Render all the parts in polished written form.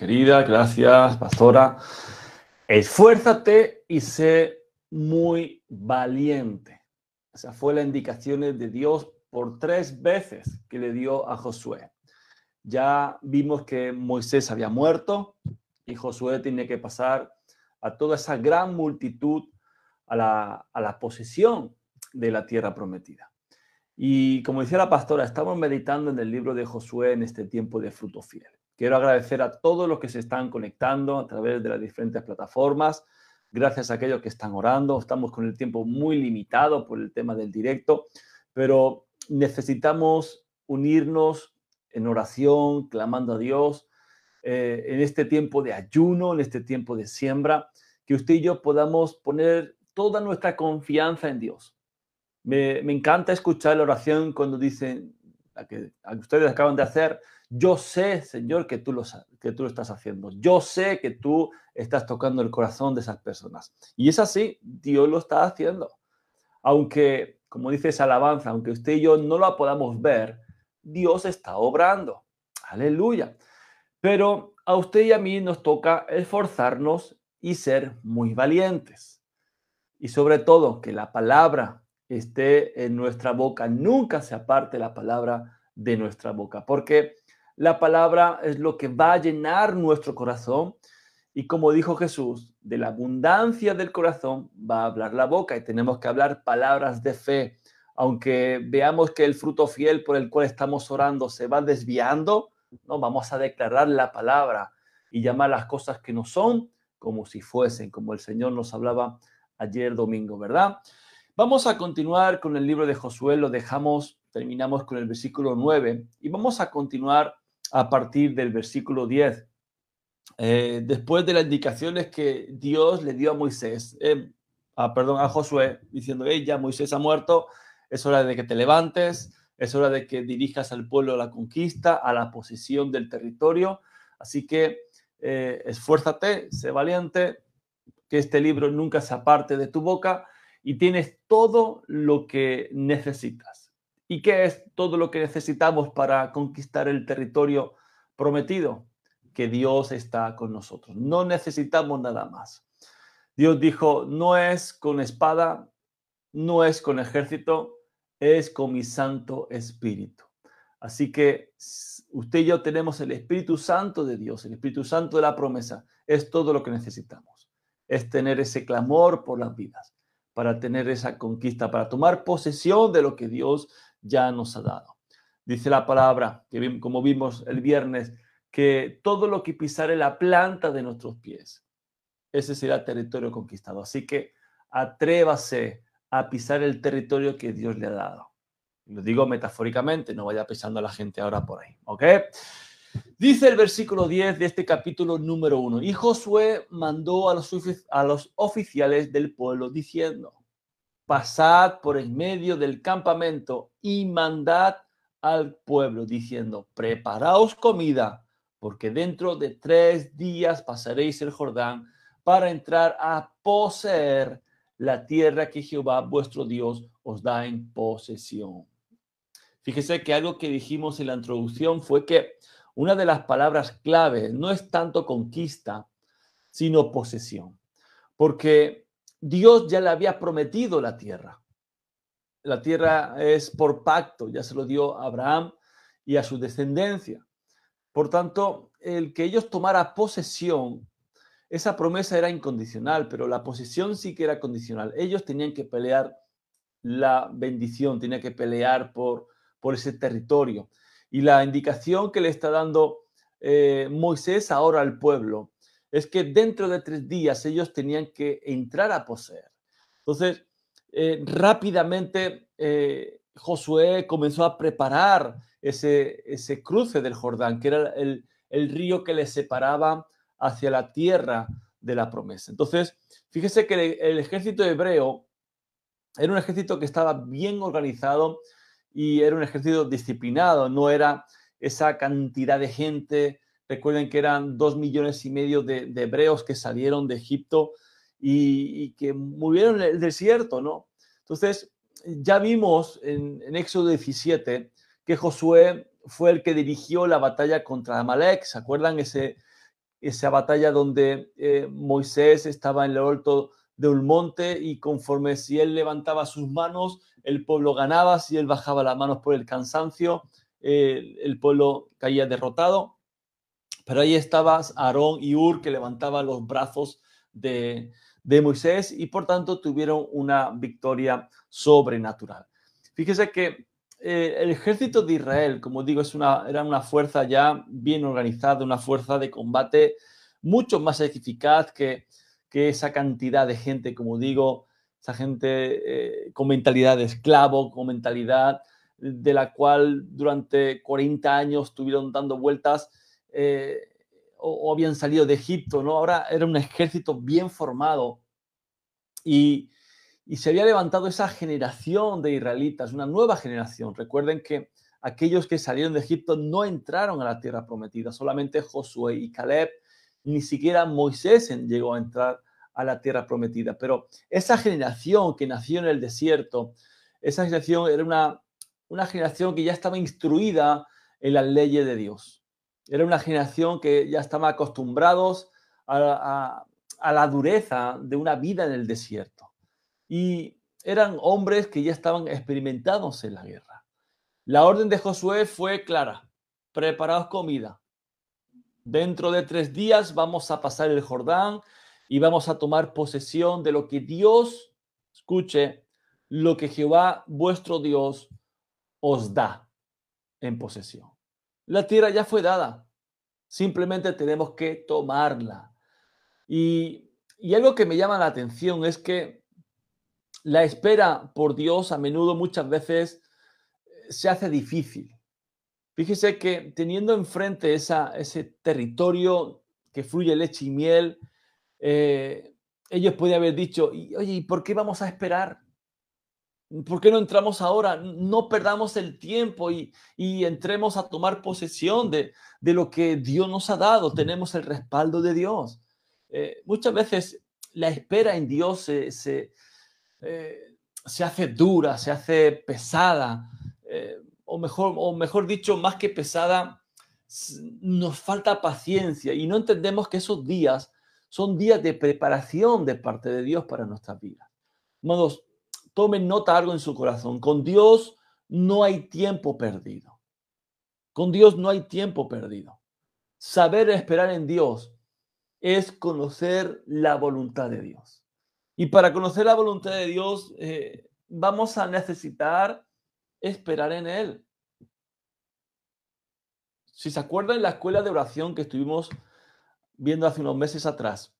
querida, gracias, pastora. Esfuérzate y sé muy valiente. Esa fue la indicación de Dios por 3 veces que le dio a Josué. Ya vimos que Moisés había muerto y Josué tenía que pasar a toda esa gran multitud a la posesión de la tierra prometida. Y como decía la pastora, estamos meditando en el libro de Josué en este tiempo de fruto fiel. Quiero agradecer a todos los que se están conectando a través de las diferentes plataformas. Gracias a aquellos que están orando. Estamos con el tiempo muy limitado por el tema del directo, pero necesitamos unirnos en oración, clamando a Dios, en este tiempo de ayuno, en este tiempo de siembra, que usted y yo podamos poner toda nuestra confianza en Dios. Me encanta escuchar la oración cuando dicen, a que ustedes acaban de hacer, yo sé, Señor, que tú lo estás haciendo. Yo sé que tú estás tocando el corazón de esas personas. Y es así, Dios lo está haciendo. Aunque, como dice esa alabanza, aunque usted y yo no la podamos ver, Dios está obrando. Aleluya. Pero a usted y a mí nos toca esforzarnos y ser muy valientes. Y sobre todo, que la palabra esté en nuestra boca. Nunca se aparte la palabra de nuestra boca, porque la palabra es lo que va a llenar nuestro corazón. Y como dijo Jesús, de la abundancia del corazón va a hablar la boca y tenemos que hablar palabras de fe. Aunque veamos que el fruto fiel por el cual estamos orando se va desviando, no vamos a declarar la palabra y llamar las cosas que no son como si fuesen, como el Señor nos hablaba ayer domingo, ¿verdad? Vamos a continuar con el libro de Josué, terminamos con el versículo 9 y vamos a continuar a partir del versículo 10. Después de las indicaciones que Dios le dio a Moisés, a Josué, diciendo, ya Moisés ha muerto, es hora de que te levantes, es hora de que dirijas al pueblo a la conquista, a la posesión del territorio. Así que esfuérzate, sé valiente, que este libro nunca se aparte de tu boca y tienes todo lo que necesitas. ¿Y qué es todo lo que necesitamos para conquistar el territorio prometido? Que Dios está con nosotros. No necesitamos nada más. Dios dijo, no es con espada, no es con ejército, es con mi Santo Espíritu. Así que usted y yo tenemos el Espíritu Santo de Dios, el Espíritu Santo de la promesa. Es todo lo que necesitamos. Es tener ese clamor por las vidas, para tener esa conquista, para tomar posesión de lo que Dios ya nos ha dado. Dice la palabra, que como vimos el viernes, que todo lo que pisare la planta de nuestros pies, ese será territorio conquistado. Así que atrévase a pisar el territorio que Dios le ha dado. Lo digo metafóricamente, no vaya pisando a la gente ahora por ahí, ¿ok? Dice el versículo 10 de este capítulo número 1, y Josué mandó a los oficiales del pueblo diciendo, pasad por en medio del campamento y mandad al pueblo diciendo, preparaos comida, porque dentro de 3 días pasaréis el Jordán para entrar a poseer la tierra que Jehová vuestro Dios os da en posesión. Fíjese que algo que dijimos en la introducción fue que una de las palabras clave no es tanto conquista, sino posesión. Porque Dios ya le había prometido la tierra. La tierra es por pacto, ya se lo dio a Abraham y a su descendencia. Por tanto, el que ellos tomaran posesión, esa promesa era incondicional, pero la posesión sí que era condicional. Ellos tenían que pelear la bendición, tenían que pelear por ese territorio. Y la indicación que le está dando Moisés ahora al pueblo es que dentro de 3 días ellos tenían que entrar a poseer. Entonces, rápidamente Josué comenzó a preparar ese cruce del Jordán, que era el río que les separaba hacia la tierra de la promesa. Entonces, fíjese que el ejército hebreo era un ejército que estaba bien organizado y era un ejército disciplinado, no era esa cantidad de gente. Recuerden que eran 2,5 millones de hebreos que salieron de Egipto y que murieron en el desierto, ¿no? Entonces, ya vimos en Éxodo 17 que Josué fue el que dirigió la batalla contra Amalek. ¿Se acuerdan? esa batalla donde Moisés estaba en lo alto de un monte y conforme si él levantaba sus manos, el pueblo ganaba, si él bajaba las manos por el cansancio, el pueblo caía derrotado. Pero ahí estaba Aarón y Hur que levantaban los brazos de, de Moisés y por tanto tuvieron una victoria sobrenatural. Fíjese que el ejército de Israel, como digo, era una fuerza ya bien organizada, una fuerza de combate mucho más eficaz que esa cantidad de gente, como digo, esa gente con mentalidad de esclavo, con mentalidad de la cual durante 40 años estuvieron dando vueltas eh, o habían salido de Egipto, ¿no? Ahora era un ejército bien formado y, y se había levantado esa generación de israelitas, una nueva generación. Recuerden que aquellos que salieron de Egipto no entraron a la tierra prometida, solamente Josué y Caleb, ni siquiera Moisés llegó a entrar a la tierra prometida. Pero esa generación que nació en el desierto, esa generación era una generación que ya estaba instruida en las leyes de Dios. Era una generación que ya estaba acostumbrados a la dureza de una vida en el desierto. Y eran hombres que ya estaban experimentados en la guerra. La orden de Josué fue clara: preparaos comida. Dentro de 3 días vamos a pasar el Jordán y vamos a tomar posesión de lo que Dios, escuche, lo que Jehová vuestro Dios os da en posesión. La tierra ya fue dada, simplemente tenemos que tomarla. Y algo que me llama la atención es que la espera por Dios a menudo, muchas veces, se hace difícil. Fíjese que teniendo enfrente ese territorio que fluye leche y miel, ellos podían haber dicho, oye, ¿y por qué vamos a esperar? ¿Por qué no entramos ahora? No perdamos el tiempo y entremos a tomar posesión de lo que Dios nos ha dado. Tenemos el respaldo de Dios. Muchas veces la espera en Dios se hace dura, se hace pesada, o mejor dicho, más que pesada, nos falta paciencia y no entendemos que esos días son días de preparación de parte de Dios para nuestras vidas. Amados, tomen nota algo en su corazón. Con Dios no hay tiempo perdido. Con Dios no hay tiempo perdido. Saber esperar en Dios es conocer la voluntad de Dios. Y para conocer la voluntad de Dios, vamos a necesitar esperar en Él. Si se acuerdan, en la escuela de oración que estuvimos viendo hace unos meses atrás,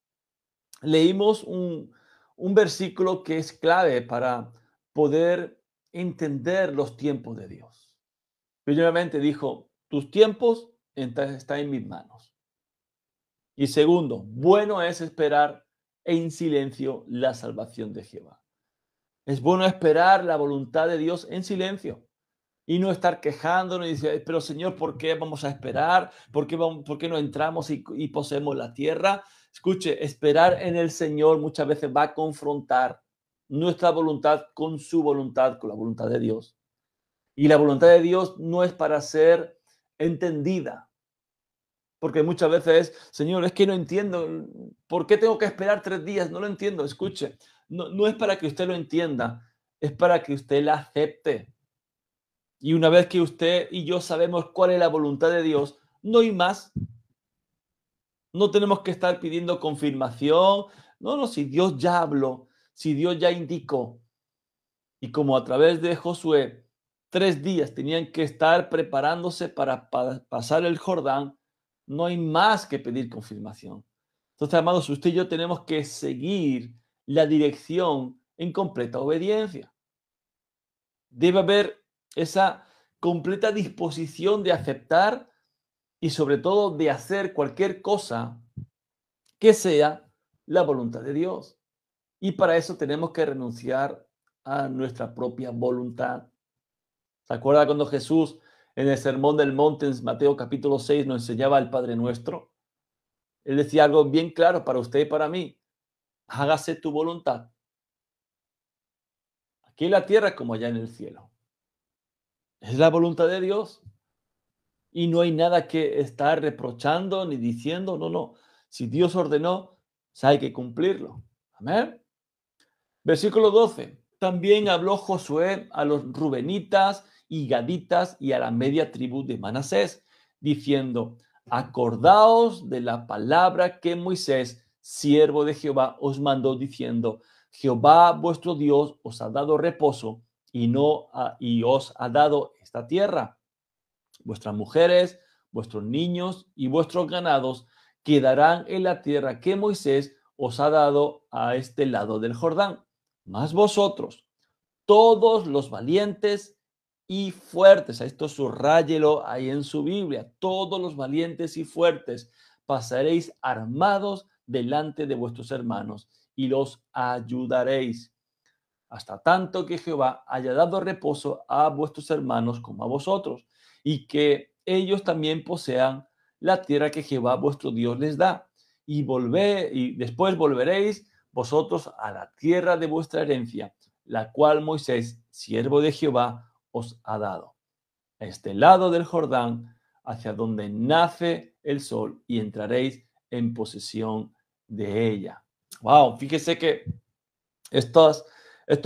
leímos un versículo que es clave para poder entender los tiempos de Dios. Primeramente dijo, tus tiempos están en mis manos. Y segundo, bueno es esperar en silencio la salvación de Jehová. Es bueno esperar la voluntad de Dios en silencio y no estar quejándonos y decir, pero Señor, ¿por qué vamos a esperar? ¿Por qué no entramos y poseemos la tierra? Escuche, esperar en el Señor muchas veces va a confrontar nuestra voluntad con su voluntad, con la voluntad de Dios. Y la voluntad de Dios no es para ser entendida. Porque muchas veces es, Señor, es que no entiendo, ¿por qué tengo que esperar 3 días? No lo entiendo, escuche, no es para que usted lo entienda, es para que usted la acepte. Y una vez que usted y yo sabemos cuál es la voluntad de Dios, no hay más. No tenemos que estar pidiendo confirmación. No, si Dios ya habló, si Dios ya indicó. Y como a través de Josué, 3 días tenían que estar preparándose para pasar el Jordán, no hay más que pedir confirmación. Entonces, amados, usted y yo tenemos que seguir la dirección en completa obediencia. Debe haber esa completa disposición de aceptar y sobre todo de hacer cualquier cosa que sea la voluntad de Dios. Y para eso tenemos que renunciar a nuestra propia voluntad. ¿Se acuerda cuando Jesús en el Sermón del Monte, en Mateo capítulo 6, nos enseñaba el Padre Nuestro? Él decía algo bien claro para usted y para mí. Hágase tu voluntad, aquí en la tierra como allá en el cielo. Es la voluntad de Dios. Y no hay nada que estar reprochando ni diciendo, no. Si Dios ordenó, pues hay que cumplirlo. Amén. Versículo 12. También habló Josué a los rubenitas y gaditas y a la media tribu de Manasés, diciendo: acordaos de la palabra que Moisés, siervo de Jehová, os mandó, diciendo: Jehová vuestro Dios os ha dado reposo y os ha dado esta tierra. Vuestras mujeres, vuestros niños y vuestros ganados quedarán en la tierra que Moisés os ha dado a este lado del Jordán. Mas vosotros, todos los valientes y fuertes, a esto subráyelo ahí en su Biblia, todos los valientes y fuertes, pasaréis armados delante de vuestros hermanos y los ayudaréis, hasta tanto que Jehová haya dado reposo a vuestros hermanos como a vosotros, y que ellos también posean la tierra que Jehová vuestro Dios les da. Y después volveréis vosotros a la tierra de vuestra herencia, la cual Moisés, siervo de Jehová, os ha dado, a este lado del Jordán, hacia donde nace el sol, y entraréis en posesión de ella. Wow, fíjese que estos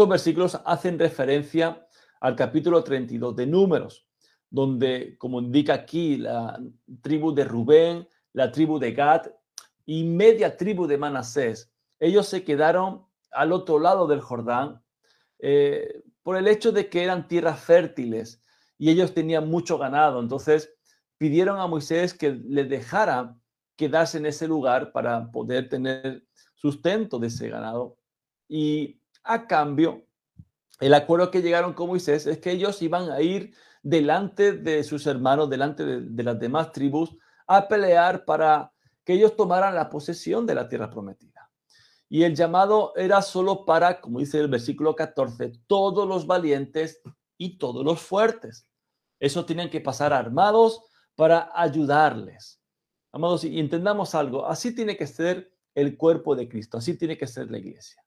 versículos hacen referencia al capítulo 32 de Números, donde, como indica aquí, la tribu de Rubén, la tribu de Gad y media tribu de Manasés, ellos se quedaron al otro lado del Jordán por el hecho de que eran tierras fértiles y ellos tenían mucho ganado. Entonces pidieron a Moisés que les dejara quedarse en ese lugar para poder tener sustento de ese ganado. Y a cambio, el acuerdo que llegaron con Moisés es que ellos iban a ir delante de sus hermanos, delante de las demás tribus, a pelear para que ellos tomaran la posesión de la tierra prometida. Y el llamado era solo para, como dice el versículo 14, todos los valientes y todos los fuertes. Eso tenían que pasar armados para ayudarles. Amados, y entendamos algo, así tiene que ser el cuerpo de Cristo, así tiene que ser la iglesia.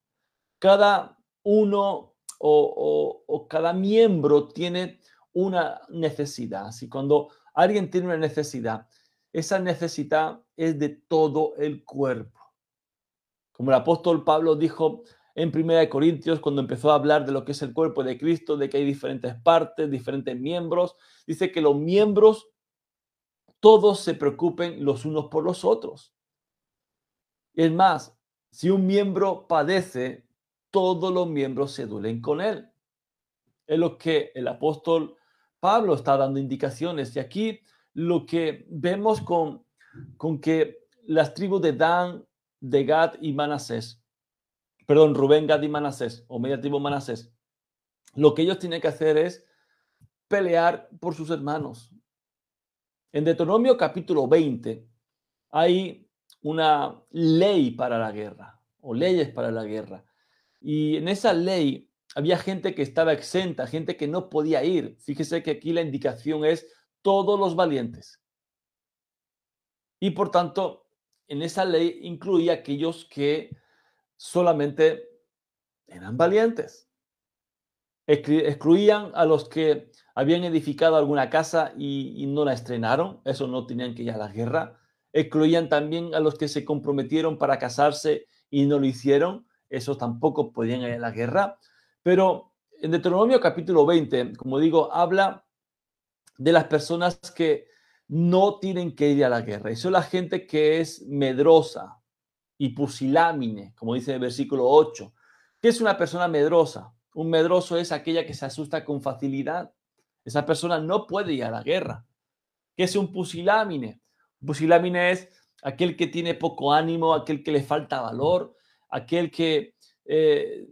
Cada uno o cada miembro tiene una necesidad. Así cuando alguien tiene una necesidad, esa necesidad es de todo el cuerpo. Como el apóstol Pablo dijo en 1 Corintios, cuando empezó a hablar de lo que es el cuerpo de Cristo, de que hay diferentes partes, diferentes miembros, dice que los miembros todos se preocupen los unos por los otros. Es más, si un miembro padece, todos los miembros se duelen con él. Es lo que el apóstol Pablo está dando indicaciones. Y aquí lo que vemos con que las tribus de Dan, de Gad y Manasés, perdón, Rubén, Gad y Manasés, o media tribu Manasés, lo que ellos tienen que hacer es pelear por sus hermanos. En Deuteronomio capítulo 20 hay una ley para la guerra, o leyes para la guerra. Y en esa ley había gente que estaba exenta, gente que no podía ir. Fíjese que aquí la indicación es todos los valientes. Y por tanto, en esa ley incluía aquellos que solamente eran valientes. Excluían a los que habían edificado alguna casa y no la estrenaron, eso no tenían que ir a la guerra. Excluían también a los que se comprometieron para casarse y no lo hicieron, esos tampoco podían ir a la guerra. Pero en Deuteronomio capítulo 20, como digo, habla de las personas que no tienen que ir a la guerra. Eso es la gente que es medrosa y pusilámine, como dice el versículo 8. ¿Qué es una persona medrosa? Un medroso es aquella que se asusta con facilidad. Esa persona no puede ir a la guerra. ¿Qué es un pusilámine? Un pusilámine es aquel que tiene poco ánimo, aquel que le falta valor, aquel que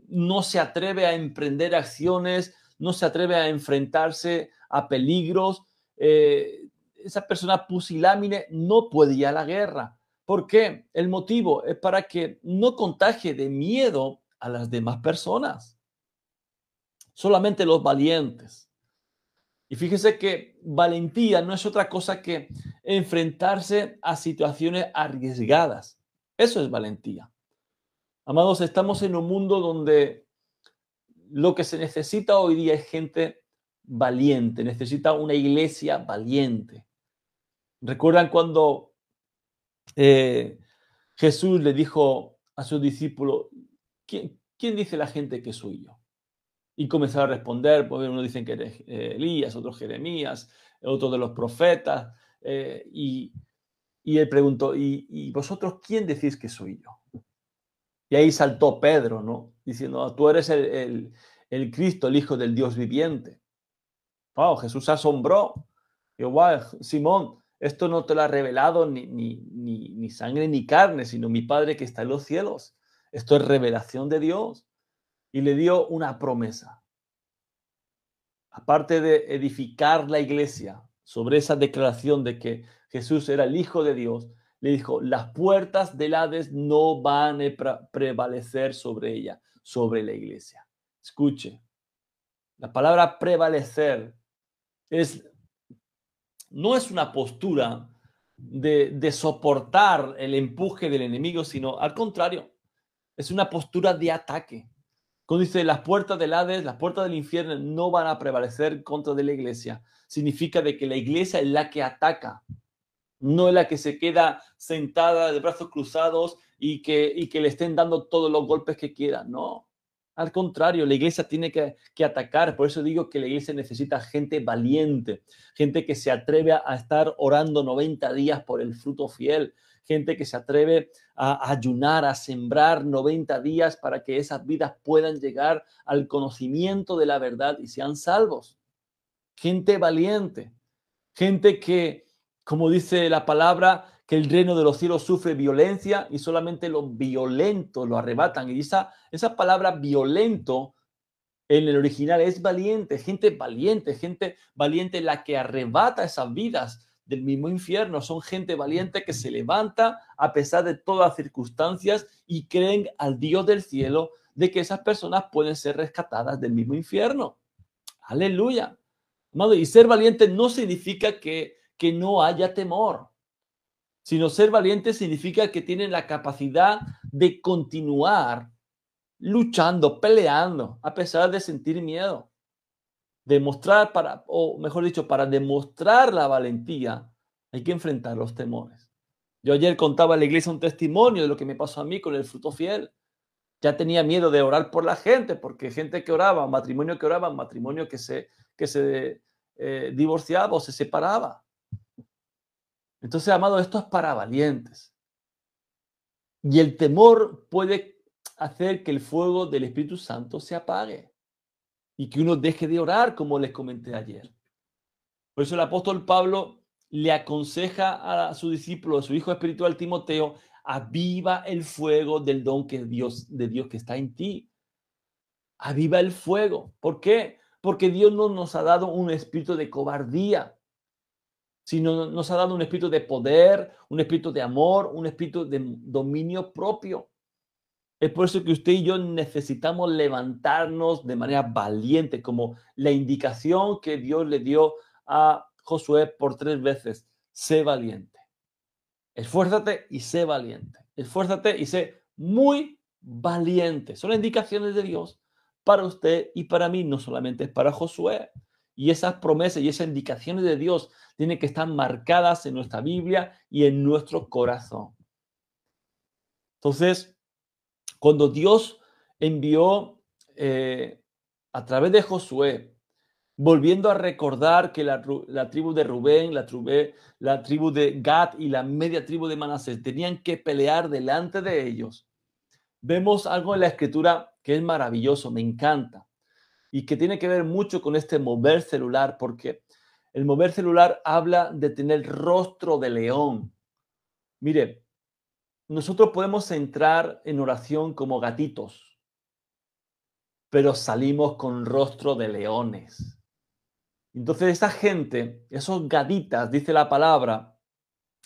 no se atreve a emprender acciones, no se atreve a enfrentarse a peligros. Esa persona pusilámine no puede ir a la guerra. ¿Por qué? El motivo es para que no contagie de miedo a las demás personas. Solamente los valientes. Y fíjese que valentía no es otra cosa que enfrentarse a situaciones arriesgadas. Eso es valentía. Amados, estamos en un mundo donde lo que se necesita hoy día es gente valiente, necesita una iglesia valiente. ¿Recuerdan cuando Jesús le dijo a sus discípulos, ¿quién dice la gente que soy yo? Y comenzaron a responder, pues unos dicen que eres Elías, otros Jeremías, otros de los profetas. Y él preguntó, ¿y vosotros quién decís que soy yo? Y ahí saltó Pedro, ¿no? Diciendo, tú eres el Cristo, el Hijo del Dios viviente. Wow, Jesús se asombró. Digo, wow, Simón, esto no te lo ha revelado ni sangre ni carne, sino mi Padre que está en los cielos. Esto es revelación de Dios. Y le dio una promesa. Aparte de edificar la iglesia sobre esa declaración de que Jesús era el Hijo de Dios, le dijo, las puertas del Hades no van a prevalecer sobre ella, sobre la iglesia. Escuche, la palabra prevalecer no es una postura de soportar el empuje del enemigo, sino al contrario, es una postura de ataque. Cuando dice las puertas del Hades, las puertas del infierno no van a prevalecer contra de la iglesia, significa de que la iglesia es la que ataca, no es la que se queda sentada de brazos cruzados y que le estén dando todos los golpes que quieran. No, al contrario, la iglesia tiene que atacar. Por eso digo que la iglesia necesita gente valiente, gente que se atreve a estar orando 90 días por el fruto fiel, gente que se atreve a ayunar, a sembrar 90 días para que esas vidas puedan llegar al conocimiento de la verdad y sean salvos. Gente valiente, gente que, como dice la palabra, que el reino de los cielos sufre violencia y solamente los violentos lo arrebatan. Y esa palabra violento en el original es valiente, gente valiente la que arrebata esas vidas del mismo infierno. Son gente valiente que se levanta a pesar de todas las circunstancias y creen al Dios del cielo de que esas personas pueden ser rescatadas del mismo infierno. Aleluya. Amado, y ser valiente no significa que no haya temor, sino ser valiente significa que tienen la capacidad de continuar luchando, peleando, a pesar de sentir miedo. Demostrar o mejor dicho, para demostrar la valentía, hay que enfrentar los temores. Yo ayer contaba en la iglesia un testimonio de lo que me pasó a mí con el fruto fiel. Ya tenía miedo de orar por la gente, porque gente que oraba, matrimonio que se divorciaba o se separaba. Entonces, amado, esto es para valientes. Y el temor puede hacer que el fuego del Espíritu Santo se apague y que uno deje de orar, como les comenté ayer. Por eso el apóstol Pablo le aconseja a su discípulo, a su hijo espiritual Timoteo, aviva el fuego del don de Dios que está en ti. Aviva el fuego. ¿Por qué? Porque Dios no nos ha dado un espíritu de cobardía, sino nos ha dado un espíritu de poder, un espíritu de amor, un espíritu de dominio propio. Es por eso que usted y yo necesitamos levantarnos de manera valiente, como la indicación que Dios le dio a Josué por 3 veces. Sé valiente. Esfuérzate y sé valiente. Esfuérzate y sé muy valiente. Son indicaciones de Dios para usted y para mí, no solamente es para Josué. Y esas promesas y esas indicaciones de Dios tienen que estar marcadas en nuestra Biblia y en nuestro corazón. Entonces, cuando Dios envió a través de Josué, volviendo a recordar que la tribu de Rubén, la tribu de Gad y la media tribu de Manasés tenían que pelear delante de ellos, vemos algo en la escritura que es maravilloso, me encanta, y que tiene que ver mucho con este mover celular, porque el mover celular habla de tener rostro de león. Mire, nosotros podemos entrar en oración como gatitos, pero salimos con rostro de leones. Entonces esa gente, esos gaditas, dice la palabra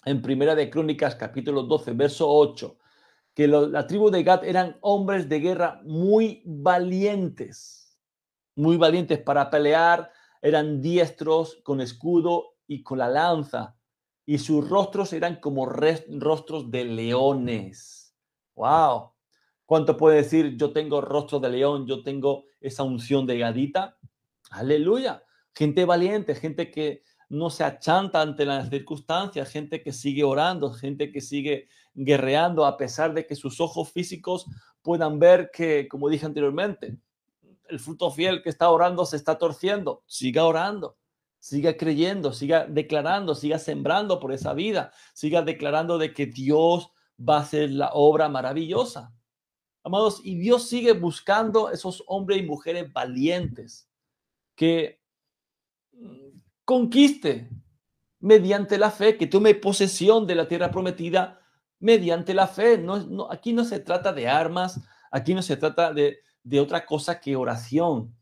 en Primera de Crónicas, capítulo 12, verso 8, que la tribu de Gad eran hombres de guerra muy valientes para pelear, eran diestros con escudo y con la lanza, y sus rostros eran como rostros de leones. ¡Wow! ¿Cuánto puede decir yo tengo rostro de león, yo tengo esa unción de gadita? ¡Aleluya! Gente valiente, gente que no se achanta ante las circunstancias, gente que sigue orando, gente que sigue guerreando a pesar de que sus ojos físicos puedan ver que, como dije anteriormente, el fruto fiel que está orando se está torciendo. Siga orando, siga creyendo, siga declarando, siga sembrando por esa vida, siga declarando de que Dios va a hacer la obra maravillosa. Amados, y Dios sigue buscando esos hombres y mujeres valientes que conquiste mediante la fe, que tome posesión de la tierra prometida mediante la fe. Aquí no se trata de armas, aquí no se trata de otra cosa que oración.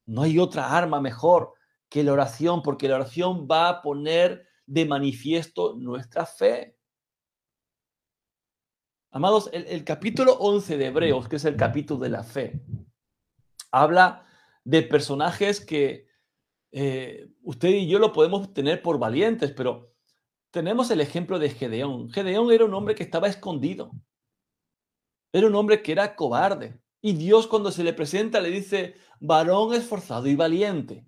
No hay otra arma mejor que la oración, porque la oración va a poner de manifiesto nuestra fe. Amados, el capítulo 11 de Hebreos, que es el capítulo de la fe, habla de personajes que usted y yo lo podemos tener por valientes, pero tenemos el ejemplo de Gedeón. Gedeón era un hombre que estaba escondido, era un hombre que era cobarde. Y Dios cuando se le presenta le dice, varón esforzado y valiente.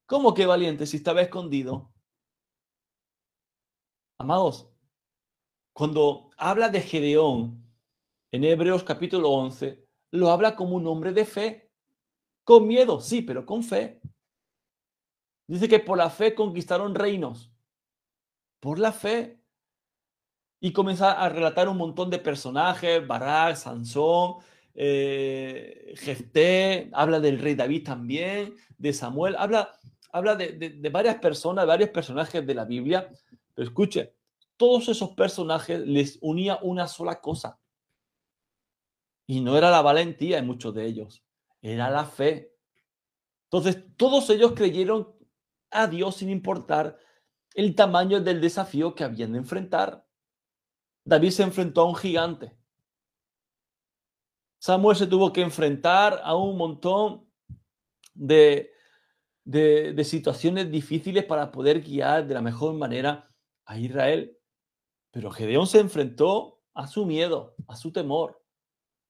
¿Cómo que valiente si estaba escondido? Amados, cuando habla de Gedeón en Hebreos capítulo 11, lo habla como un hombre de fe, con miedo, sí, pero con fe. Dice que por la fe conquistaron reinos, por la fe. Y comienza a relatar un montón de personajes, Barak, Sansón, Jefté, habla del rey David también, de Samuel, habla de varias personas, varios personajes de la Biblia. Pero escuche, todos esos personajes les unía una sola cosa. Y no era la valentía en muchos de ellos, era la fe. Entonces, todos ellos creyeron a Dios sin importar el tamaño del desafío que habían de enfrentar. David se enfrentó a un gigante. Samuel se tuvo que enfrentar a un montón de, de situaciones difíciles para poder guiar de la mejor manera a Israel. Pero Gedeón se enfrentó a su miedo, a su temor.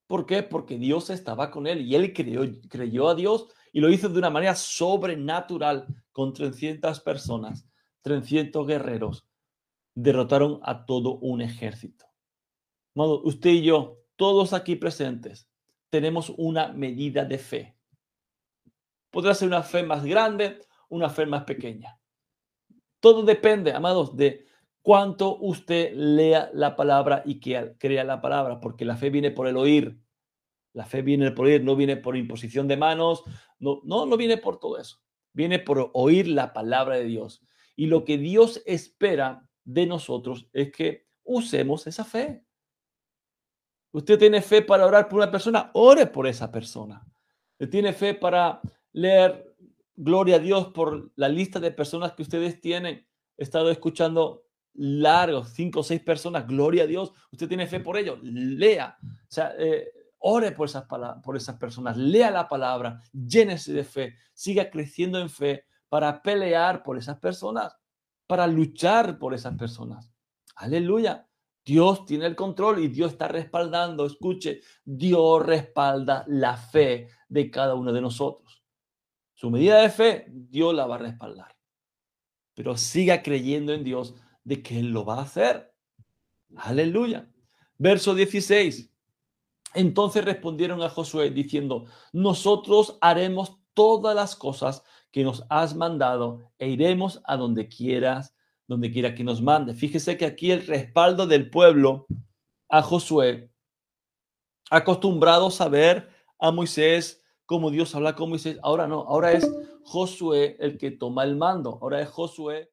¿Por qué? Porque Dios estaba con él y él creyó a Dios y lo hizo de una manera sobrenatural con 300 personas, 300 guerreros. Derrotaron a todo un ejército. Usted y yo, todos aquí presentes, tenemos una medida de fe. Podrá ser una fe más grande, una fe más pequeña. Todo depende, amados, de cuánto usted lea la palabra y que crea la palabra, porque la fe viene por el oír. La fe viene por oír, no viene por imposición de manos, no viene por todo eso. Viene por oír la palabra de Dios. Y lo que Dios espera de nosotros es que usemos esa fe. Usted tiene fe para orar por una persona, ore por esa persona. Usted tiene fe para leer, gloria a Dios, por la lista de personas que ustedes tienen. He estado escuchando largos, 5 o 6 personas, gloria a Dios. Usted tiene fe por ellos, lea. O sea, ore por por esas personas, lea la palabra, llénese de fe, siga creciendo en fe para pelear por esas personas, para luchar por esas personas. Aleluya. Dios tiene el control y Dios está respaldando. Escuche, Dios respalda la fe de cada uno de nosotros. Su medida de fe, Dios la va a respaldar. Pero siga creyendo en Dios de que Él lo va a hacer. Aleluya. Verso 16. Entonces respondieron a Josué diciendo, nosotros haremos todas las cosas que nos has mandado e iremos a donde quiera que nos mande. Fíjese que aquí el respaldo del pueblo a Josué, acostumbrados a ver a Moisés como Dios habla con Moisés. Ahora no, ahora es Josué el que toma el mando. Ahora es Josué